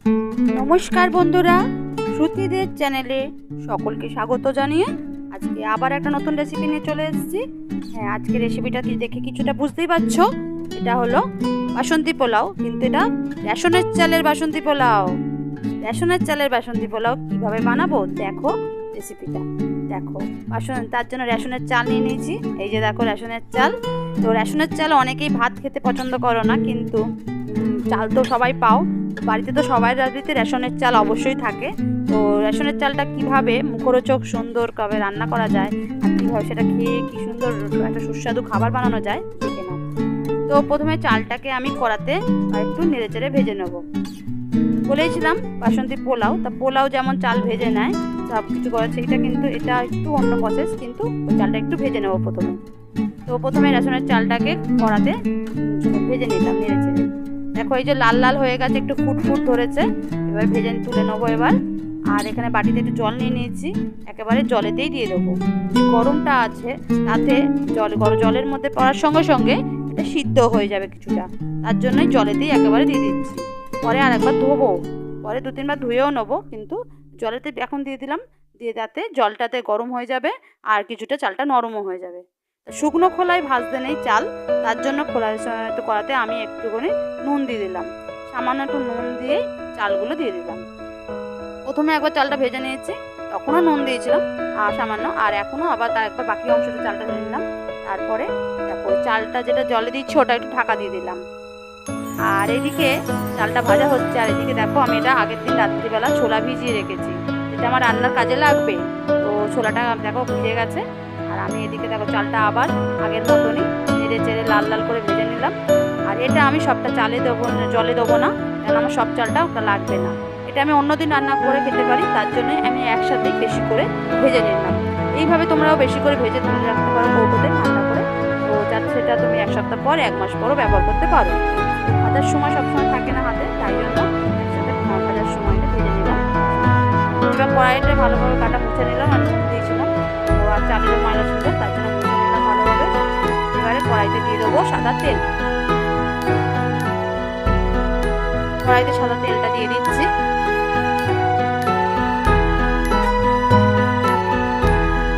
নমস্কার বন্ধুরা, শ্রুতিদের চ্যানেলে সকলকে স্বাগত জানিয়ে আজকে আবার একটা নতুন রেসিপি নিয়ে চলে এসেছি। হ্যাঁ, আজকে রেসিপিটা দেখে কিছুটা বুঝতেই পারছো, এটা হলো বাসন্তী পোলাও। কিন্তু এটা রেশনের চালের বাসন্তী পোলাও। রেশনের চালের বাসন্তী পোলাও কীভাবে বানাবো দেখো রেসিপিটা। দেখো তার জন্য রেশনের চাল নিয়ে নিয়েছি। এই যে দেখো রেশনের চাল। তো রেশনের চাল অনেকেই ভাত খেতে পছন্দ করো না, কিন্তু চাল তো সবাই পাও, বাড়িতে তো সবাই বাড়িতে রেশনের চাল অবশ্যই থাকে। তো রেশনের চালটা কিভাবে মুখরোচক সুন্দরভাবে রান্না করা যায় আর কীভাবে সেটা খেয়ে কী সুন্দর একটা সুস্বাদু খাবার বানানো যায় দেখে নাও। তো প্রথমে চালটাকে আমি কড়াতে একটু নেড়েচেড়ে ভেজে নেব। বলেছিলাম বাসন্তী পোলাও, তা পোলাও যেমন চাল ভেজে নেয় সব কিছু করেছে, এটা একটু অন্য প্রসেস, কিন্তু ওই চালটা একটু ভেজে নেব প্রথমে। তো প্রথমে রেশনের চালটাকে কড়াতে ভেজে নিলাম নেড়েচেড়ে। দেখো এই যে লাল লাল হয়ে গেছে, একটু ফুটফুট ধরেছে, এবার ভেজে তুলে নেবো এবার। আর এখানে বাটিতে একটু জল নিয়ে নিয়েছি, একেবারে জলেতেই দিয়ে দেবো। গরমটা আছে তাতে জলের মধ্যে পড়ার সঙ্গে সঙ্গে এটা সিদ্ধ হয়ে যাবে কিছুটা, তার জন্যই জলেতেই একেবারে দিয়ে দিচ্ছি। পরে আর একবার ধোবো, পরে 2-3 বার ধুয়েও নেবো, কিন্তু জলেতে এখন দিয়ে দিলাম, দিয়ে তাতে জলটাতে গরম হয়ে যাবে আর কিছুটা চালটা নরমও হয়ে যাবে। শুকনো খোলায় ভাজতে নেই চাল, তার জন্য কড়াতে আমি একটুখানি নুন দিয়ে দিলাম, সামান্য একটু নুন দিয়েই চালগুলো দিয়ে দিলাম। প্রথমে একবার চালটা ভেজে নিয়েছি, তখনও নুন দিয়েছিলাম আর সামান্য, আর এখনও আবার তার একবার বাকি অংশটা চালটা দিয়ে দিলাম। তারপরে দেখো চালটা যেটা জলে দিচ্ছি ওটা একটু ঢাকা দিয়ে দিলাম। আর এদিকে চালটা ভাজা হচ্ছে, আর এদিকে দেখো আমি এটা আগের দিন রাত্রিবেলা ছোলা ভিজিয়ে রেখেছি, যেটা আমার রান্নার কাজে লাগবে। তো ছোলাটা দেখো ভিজে গেছে, আর আমি এদিকে দেখো চালটা আবার আগের মতনই নেড়ে চেড়ে লাল লাল করে ভেজে নিলাম। আর এটা আমি সবটা চালে দেবো না, জলে দেবো না, কেন আমার সব চালটা লাগবে না। এটা আমি অন্যদিন রান্না করে খেতে পারি, তার জন্য আমি একসাথেই বেশি করে ভেজে নিলাম। এইভাবে তোমরাও বেশি করে ভেজে তুলে রাখতে পারো কৌটোতে ঠান্ডা করে, তো যাতে সেটা তুমি 1 সপ্তাহ পর 1 মাস পরও ব্যবহার করতে পারো। ভাজার সময় সবসময় থাকে না হাতে, তাই জন্য একসাথে ভাজার সময়টা ভেজে নিলাম। এবার কড়াইটা ভালোভাবে কাটা মুছে নিলাম, আর নুন দিয়েছিলাম, তো আর চালের ময়লা ছিল তার জন্য মুছে নিলাম ভালোভাবে। এবারে কড়াইতে দিয়ে দেবো সাদা তেল। কড়াইতে সাদা তেলটা দিয়ে দিচ্ছি।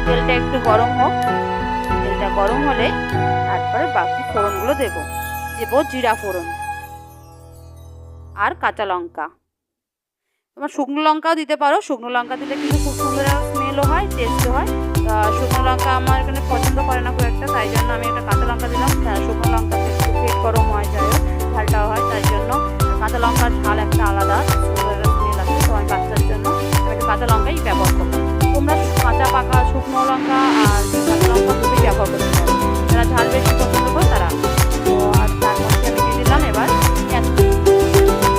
তেলটা একটু গরম হোক, তেলটা গরম হলে তারপরে বাকি ফোড়নগুলো দেবো জিরা ফোড়ন আর কাঁচা লঙ্কা। তোমার শুকনো লঙ্কাও দিতে পারো, শুকনো লঙ্কা দিলে কিন্তু খুব সুন্দর স্মেলও হয়, টেস্টও হয়। শুকনো লঙ্কা আমার এখানে পছন্দ করে না খুব একটা, তাই জন্য আমি একটা কাঁচা লঙ্কা দিলাম। শুকনো লঙ্কাতে একটু পেট গরম হয়, যাই হোক ঝালটাও হয়, তাই জন্য কাঁচা লঙ্কার ঝাল একটা আলাদা সুন্দর স্মেল আছে। তো আমি বাচ্চার জন্য আমি একটু কাঁচা লঙ্কাই ব্যবহার করবো। তোমরা কাঁচা পাকা শুকনো লঙ্কা আর কাঁচা লঙ্কা দুটোই ব্যবহার করতে পারো, যারা ঝাল বেশি পছন্দ করো তারা। তো আর তার মধ্যে আমি দিয়ে দিলাম এবার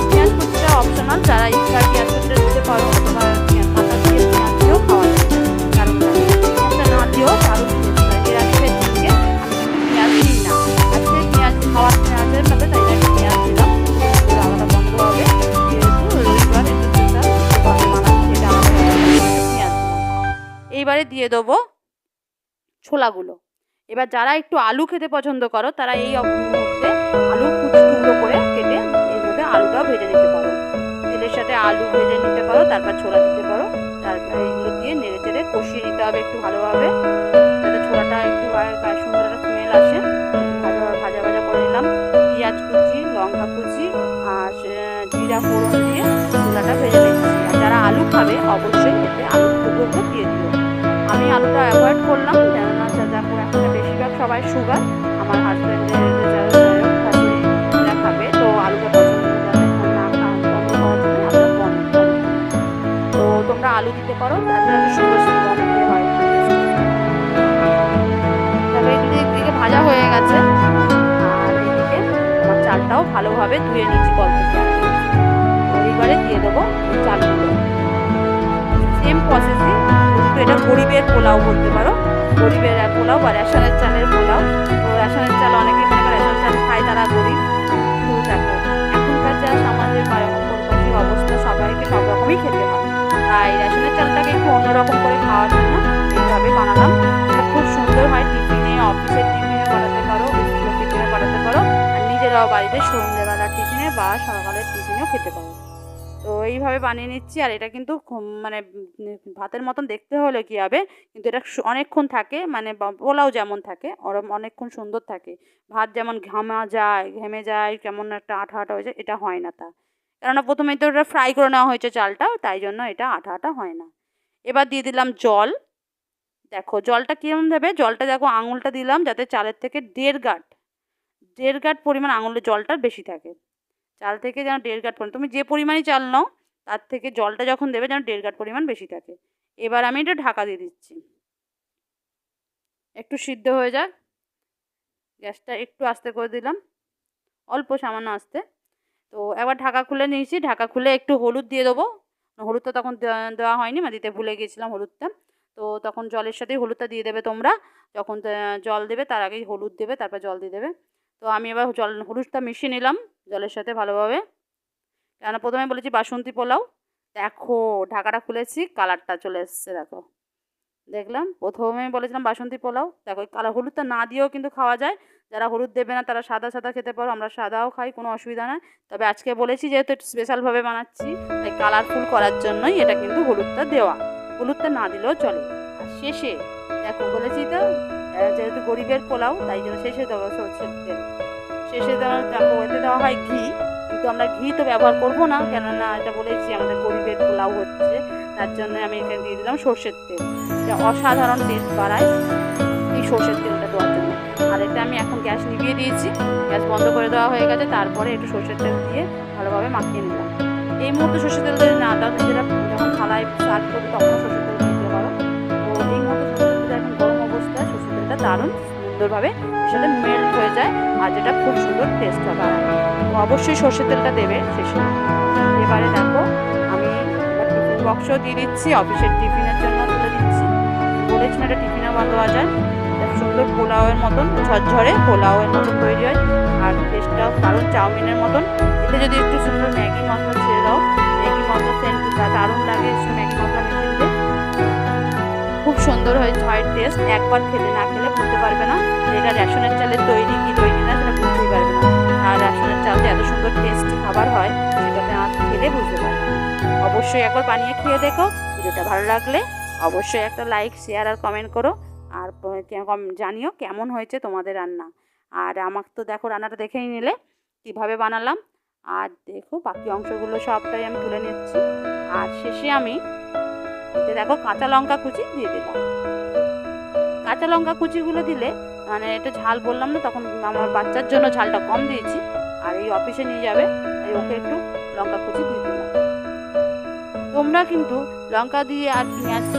পেঁয়াজ কুচিটা অপশনাল, যারা ইচ্ছা পেঁয়াজ কুচিটা দিতে পারো, অথবা কাঁচা দিয়ে পেঁয়াজ দিয়েও খাওয়া যায়, কারণ পেঁয়াজটা না দিয়েও দারুণ টেস্ট হয়। নিরামিষের দিকে আমি পেঁয়াজ দিই না, আজকে পেঁয়াজ খাওয়ার পেঁয়াজের সাথে তাই আমি পেঁয়াজ দিলাম, আলাদা বন্ধ হবে, যেহেতু রবিবার একটু মানাচ্ছি, এটা আলাদা পেঁয়াজ দিলাম। এইবারে দিয়ে দেবো ছোলাগুলো। এবার যারা একটু আলু খেতে পছন্দ করো তারা এই মুহূর্তে আলু টুকরো করে কেটে এর মধ্যে আলুটাও ভেজে নিতে পারো, তেলের সাথে আলু ভেজে নিতে পারো, তারপর ছোলা দিতে পারো। তারপর এইগুলো দিয়ে নেড়ে চেড়ে কষিয়ে নিতে হবে একটু ভালোভাবে, যাতে ছোলাটা একটু সুন্দর একটা স্মেল আসে। ভালোভাবে ভাজা ভাজা করে নিলাম, পেঁয়াজ কুচি, লঙ্কা কুচি আর জিরা ফোড়ন দিয়ে ছোলাটা ভেজে নিচ্ছি। আর যারা আলু খাবে অবশ্যই এতে আলুর টুকরোগুলো দিয়ে দিও। আমি আলুটা অ্যাভয়েড করলাম, কেননা দেখো এখন বেশিরভাগ সবাই সুগার, আমার হাজব্যান্ডের যারা খাবে, তো আলুটা পছন্দ না বন্ধ হওয়ার জন্য আলুটা বন্ধ। তো তোমরা আলু দিতে পারো, তাছাড়া সুন্দর সুন্দর দিতে হয়। তবে এদিকে ভাজা হয়ে গেছে, আর এইদিকে আমার চালটাও ভালোভাবে ধুয়ে নিয়েছি কল থেকে। এইবারে দিয়ে দেবো চালগুলো, সেম প্রসেসই, কিন্তু এটা গরিবের পোলাও বলতে পারো, গরিবের পোলাও বা রেশনের চালের পোলাও। তো রেশনের চাল অনেকেই মনে করে রেশনের চাল খায় তারা গরিব, কিন্তু দেখো এখনকার যা সমাজের পারিপার্শ্বিক অবস্থা সবাইকে সব রকমই খেতে হয়, তাই রেশনের চালটাকে একটু অন্যরকম করে খাওয়ার জন্য এইভাবে বানালাম। এটা খুব সুন্দর হয়, টিফিনে, অফিসের টিফিনে বানাতে পারো, স্কুলের টিফিনে বানাতে পারো, আর নিজেরাও বাড়িতে সন্ধ্যেবেলার টিফিনে বা সকালের টিফিনেও খেতে পারো। তো এইভাবে বানিয়ে নিচ্ছি। আর এটা কিন্তু মানে ভাতের মতন দেখতে হলে কী হবে, কিন্তু এটা অনেকক্ষণ থাকে, মানে পোলাও যেমন থাকে ওরম অনেকক্ষণ সুন্দর থাকে। ভাত যেমন ঘেমে যায়, কেমন একটা আঠা আঠা হয়ে যায়, এটা হয় না তা। কেননা প্রথমেই তো ওটা ফ্রাই করে নেওয়া হয়েছে চালটা, তাই জন্য এটা আঠা আঠা হয় না। এবার দিয়ে দিলাম জল। দেখো জলটা কীরকম দেবে, জলটা দেখো আঙুলটা দিলাম যাতে চালের থেকে 1.5 গাঁট পরিমাণ আঙুলের জলটা বেশি থাকে। চাল থেকে যেন 1.5 গাঁট পরিমাণ, তুমি যে পরিমাণই চাল নাও তার থেকে জলটা যখন দেবে যেন 1.5 গাঁট পরিমাণ বেশি থাকে। এবার আমি এটা ঢাকা দিয়ে দিচ্ছি, একটু সিদ্ধ হয়ে যাক। গ্যাসটা একটু আস্তে করে দিলাম, অল্প সামান্য আস্তে। তো এবার ঢাকা খুলে নিয়েছি, ঢাকা খুলে একটু হলুদ দিয়ে দেবো। হলুদটা তখন দেওয়া হয়নি, মানে দিতে ভুলে গিয়েছিলাম হলুদটা। তো তখন জলের সাথেই হলুদটা দিয়ে দেবে তোমরা, যখন জল দেবে তার আগেই হলুদ দেবে, তারপর জল দিয়ে দেবে। তো আমি এবার হলুদটা মিশিয়ে নিলাম জলের সাথে ভালোভাবে, কেন প্রথমে বলেছি বাসন্তী পোলাও। দেখো ঢাকাটা খুলেছি, কালারটা চলে এসছে, দেখো দেখলাম। প্রথমে বলেছিলাম বাসন্তী পোলাও, দেখো কালার হলুদটা না দিয়েও কিন্তু খাওয়া যায়। যারা হলুদ দেবে না তারা সাদা সাদা খেতে পারো, আমরা সাদাও খাই, কোনো অসুবিধা নয়। তবে আজকে বলেছি যেহেতু একটু স্পেশালভাবে বানাচ্ছি, তাই কালারফুল করার জন্যই এটা কিন্তু হলুদটা দেওয়া, হলুদটা না দিলেও চলে। আর শেষে দেখো বলেছি তো যেহেতু গরিবের পোলাও, তাই জন্য শেষে দেওয়া সরষের তেল। শেষে দেওয়া দেখো এতে দেওয়া হয় ঘি, কিন্তু আমরা ঘি তো ব্যবহার করবো না, কেননা এটা বলেছি আমাদের গরিবের পোলাও হচ্ছে, তার জন্য আমি এখানে দিয়ে দিলাম সরষের তেল। এটা অসাধারণ টেস্ট বাড়ায় এই সরষের তেলটা দেওয়ার জন্য। আর এটা আমি এখন গ্যাস নিভিয়ে দিয়েছি, গ্যাস বন্ধ করে দেওয়া হয়ে গেছে। তারপরে একটু সরষের তেল দিয়ে ভালোভাবে মাখিয়ে নিলাম। এই মুহূর্তে সরষের তেল যদি না দাও, যেটা যখন থালায় সার্ভ করবে তখন সরষের তেল দিতে পারো। তো এই মুহূর্তে সরষের তেলটা এখন গরম অবস্থায় সরষের তেলটা দারুণ সুন্দরভাবে এর সাথে মেল্ট হয়ে যায়, আর যেটা খুব সুন্দর টেস্ট হবে। তো অবশ্যই সরষের তেলটা দেবে শেষে। এবারে দেখো আমি টিফিন বক্সও দিয়ে দিচ্ছি, অফিসের টিফিনের জন্য তুলে দিচ্ছি। বলেছিলাম এটা টিফিনেও দেওয়া যায়। সুন্দর পোলাওয়ের মতন ঝরঝরে পোলাওয়ের মতন তৈরি হয়, আর টেস্টটাও দারুণ চাউমিনের মতন। এতে যদি একটু সুন্দর ম্যাগি মশলা ছেড়ে দাও, ম্যাগি মশলা সেন্টটা দারুণ লাগে, একটু ম্যাগি মশলা মিশিয়ে দিলে খুব সুন্দর হয় টেস্ট। একবার খেলে না খেলে বুঝতে পারবে না এটা রেশনের চালের তৈরি কি তৈরি না, সেটা বুঝতেই পারবে না। আর রেশনের চালতে এত সুন্দর টেস্টি খাবার হয়, সেটাতে আর খেলে বুঝতে পারবে না। অবশ্যই একবার বানিয়ে খেয়ে দেখো। ভিডিওটা ভালো লাগলে অবশ্যই একটা লাইক, শেয়ার আর কমেন্ট করো, আর জানিও কেমন হয়েছে তোমাদের রান্না। আর আমার তো দেখো রান্নাটা দেখেই নিলে কীভাবে বানালাম। আর দেখো বাকি অংশগুলো সবটাই আমি তুলে নিচ্ছি। আর শেষে আমি এতে দেখো কাঁচা লঙ্কা কুচি দিয়ে দিলাম। কাঁচা লঙ্কা কুচিগুলো দিলে মানে এটা ঝাল বললাম না, তখন আমার বাচ্চার জন্য ঝালটা কম দিয়েছি, আর এই অফিসে নিয়ে যাবে তাই ওকে একটু লঙ্কা কুচি দিয়ে দিলাম। তোমরা কিন্তু লঙ্কা দিয়ে আর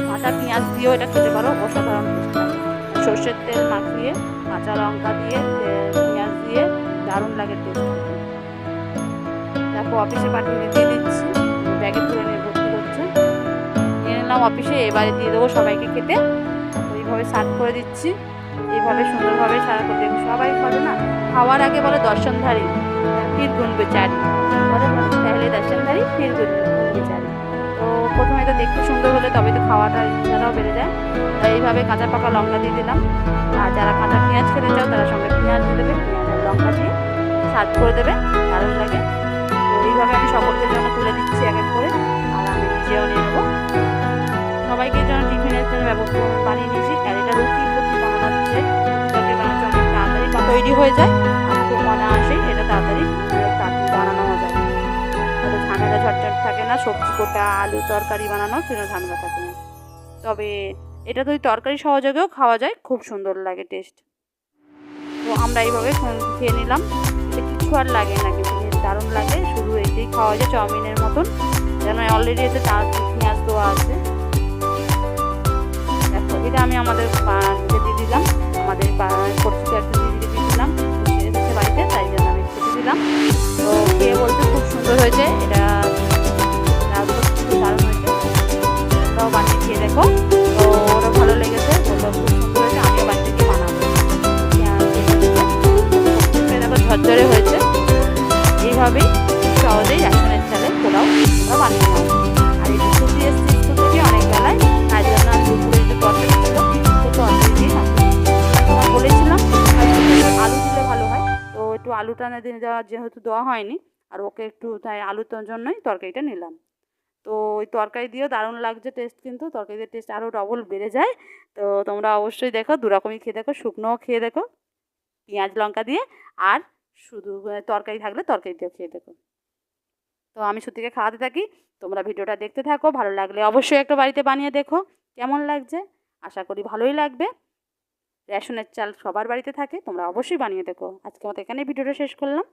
কাঁচা পেঁয়াজ দিয়েও এটা খেতে পারো, অসাধারণ টেস্ট লাগে। সর্ষের তেল মাখিয়ে কাঁচা লঙ্কা দিয়ে পেঁয়াজ দিয়ে দারুণ লাগে টেস্ট। দেখো অফিসে পাঠিয়ে দিয়ে দিচ্ছি, ব্যাগে তুলে নিয়ে ভর্তি করছে, নিয়ে নিলাম অফিসে। এবারে দিয়ে দেবো সবাইকে খেতে। এইভাবে সার্ভ করে দিচ্ছি, এইভাবে সুন্দরভাবে সারা করে দেবো। সবাই বলে না খাওয়ার আগে বলে দর্শনধারী ফির গুণ বেচারি, বলে তাহলে দর্শনধারী ফির গুণ বেচারি। তো প্রথমে তো দেখতে সুন্দর হলে তবে তো খাওয়াটা ইচ্ছাটাও বেড়ে যায়। তাই এইভাবে কাঁচা পাকা লঙ্কা দিয়ে দিলাম। আর যারা কাঁচা পেঁয়াজ খেতে চাও তারা সঙ্গে পেঁয়াজ দিয়ে দেবে, পেঁয়াজ আর লঙ্কা দিয়ে সার্ভ করে দেবে, দারুণ লাগে। তো এইভাবে আমি সকলকে জন্য তুলে দিচ্ছি এক এক করে, আর আমি নিজেও নিয়ে নেবো। সবাইকে জন্য টিফিনের জন্য ব্যবস্থা বানিয়ে নিয়েছি। আর এটা রুটি বানাচ্ছে, বানাচ্ছে অনেক তাড়াতাড়ি তৈরি হয়ে যায়, আর খুব মনে আসে এটা তাড়াতাড়ি বানানো যায়। অত ঝামেলা ঝটঝট থাকে না, সবজি কোটা আলু তরকারি বানানো কোনো ঝামেলা থাকে না। তবে এটা তো তরকারি সহযোগেও খাওয়া যায়, খুব সুন্দর লাগে টেস্ট। তো আমরা এইভাবে খেয়ে নিলাম, এটা কিছু আর লাগে না, কিন্তু দারুণ লাগে। শুধু এটাই খাওয়া যায় চাউমিনের মতন, যেন অলরেডি এতে পেঁয়াজ দেওয়া আছে। দেখো এটা আমি আমাদের দিয়ে দিলাম, আমাদের পরিচিত একটা দিদিকে দিয়ে দিলাম, এসেছে বাড়িতে, তাই জন্য আমি খেতে দিলাম। তো খেয়ে বলতে খুব সুন্দর হয়েছে, এটা দারুণ হয়েছে। ওরাও বানিয়ে খেয়ে দেখো, তো ওরা ভালো লেগেছে, বললো খুব সুন্দর হয়েছে, আমিও বাড়ি থেকে বানাবো। দেখো ঝরঝরে হয়েছে। এইভাবেই সহজেই রেশনের চালে পোলাও ওরা বানিয়ে নেওয়া। আর এই ছুটি এসছে স্কুল থেকে অনেক বেলায়, তাই জন্য দুপুরে একটু তরকারি ছিল, তরকারি দিয়ে তোমার বলেছিলাম আলু দিলে ভালো হয়। তো একটু আলুটা না দিয়ে দেওয়া যেহেতু দেওয়া হয়নি, আর ওকে একটু তাই আলুর জন্যই তরকারিটা নিলাম। তো ওই তরকারি দিয়েও দারুণ লাগছে টেস্ট, কিন্তু তরকারি দিয়ে টেস্ট আরও ডবল বেড়ে যায়। তো তোমরা অবশ্যই দেখো, দুরকমই খেয়ে দেখো, শুকনোও খেয়ে দেখো পেঁয়াজ লঙ্কা দিয়ে, আর শুধু তরকারি থাকলে তরকারি দিয়ে খেয়ে দেখো। তো আমি শ্রুতিকে খাওয়াতে থাকি, তোমরা ভিডিওটা দেখতে থাকো, ভালো লাগলে অবশ্যই একটা বাড়িতে বানিয়ে দেখো কেমন লাগছে। আশা করি ভালোই লাগবে। রেশনের চাল সবার বাড়িতে থাকে, তোমরা অবশ্যই বানিয়ে দেখো। আজকের মতো এখানেই ভিডিওটা শেষ করলাম।